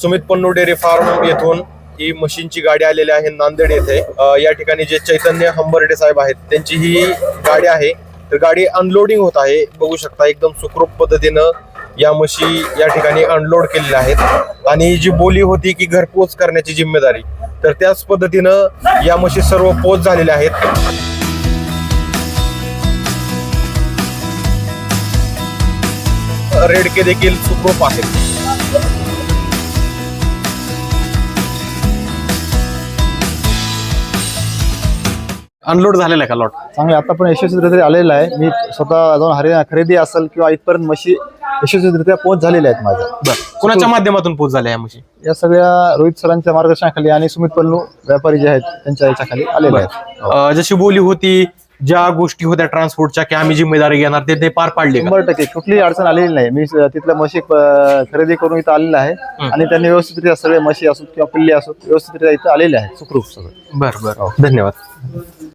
Sumit Pannu dairy form येथून ही मशीनची गाडी आलेली आहे नांदेड येथे। या ठिकाणी जे चैतन्य हंबर्डे साहेब आहेत त्यांची ही गाडी आहे। तर गाडी अनलोडिंग होत आहे, बघू शकता एकदम सुखरूप पद्धतीनं या म्हशी या ठिकाणी अनलोड केलेल्या आहेत। आणि जी बोली होती की घरपोच करण्याची जिम्मेदारी, तर त्याच पद्धतीनं या म्हशी सर्व पोच झालेल्या आहेत। रेडके देखील सुखरूप आहेत। अनलोड झालेला आहे का लॉट? चांगले आता पण यशस्वीरित्या आलेला आहे। मी स्वतः जाऊन हरियाणा खरेदी असेल किंवा इथपर्यंत म्हशी यशस्वीरित्या पोहोच झालेल्या आहेत माझ्या। बरं, कोणाच्या माध्यमातून पोच झाल्या या म्हशी? या सगळ्या रोहित सरांच्या मार्गदर्शनाखाली आणि सुमित पन्नू व्यापारी जे आहेत त्यांच्या याच्याखाली आलेले आहेत। जशी बोली होती, ज्या गोष्टी होत्या ट्रान्सपोर्टच्या की आम्ही जिम्मेदारी घेणार, ते पार पाडले का? 100% कुठलीही अडचण आलेली नाही। मी तिथल्या म्हशी खरेदी करून इथं आलेला आहे आणि त्यांनी व्यवस्थितरित्या सगळे म्हशी असोत किंवा पिल्ले असोत व्यवस्थितरित्या इथं आलेले आहेत सुखरूप सगळं। बरं, धन्यवाद।